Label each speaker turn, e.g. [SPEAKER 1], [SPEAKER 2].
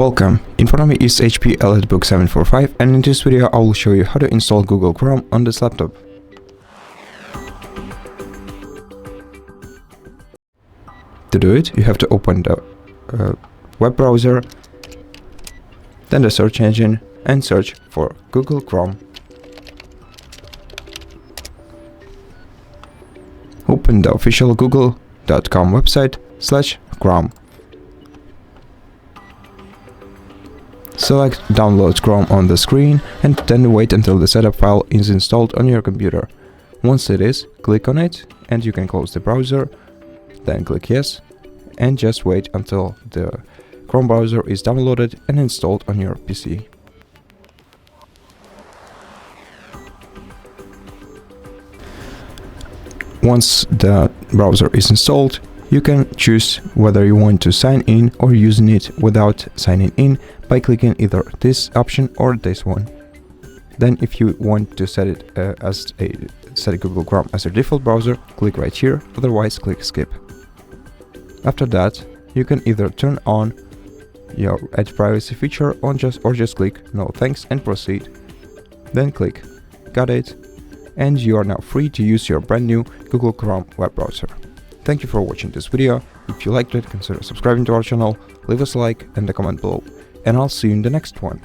[SPEAKER 1] Welcome, in front of me is HP EliteBook 745, and in this video I will show you how to install Google Chrome on this laptop. To do it, you have to open the web browser, then the search engine, and search for Google Chrome. Open the official google.com website /Chrome. Select Download Chrome on the screen and then wait until the setup file is installed on your computer. Once it is, click on it and you can close the browser, then click Yes, and just wait until the Chrome browser is downloaded and installed on your PC. Once the browser is installed, you can choose whether you want to sign in or using it without signing in by clicking either this option or this one. Then if you want to set Google Chrome as your default browser, click right here, otherwise click skip. After that, you can either turn on your Edge privacy feature or just click no thanks and proceed. Then click got it, and you are now free to use your brand new Google Chrome web browser. Thank you for watching this video. If you liked it, consider subscribing to our channel, leave us a like and a comment below, and I'll see you in the next one.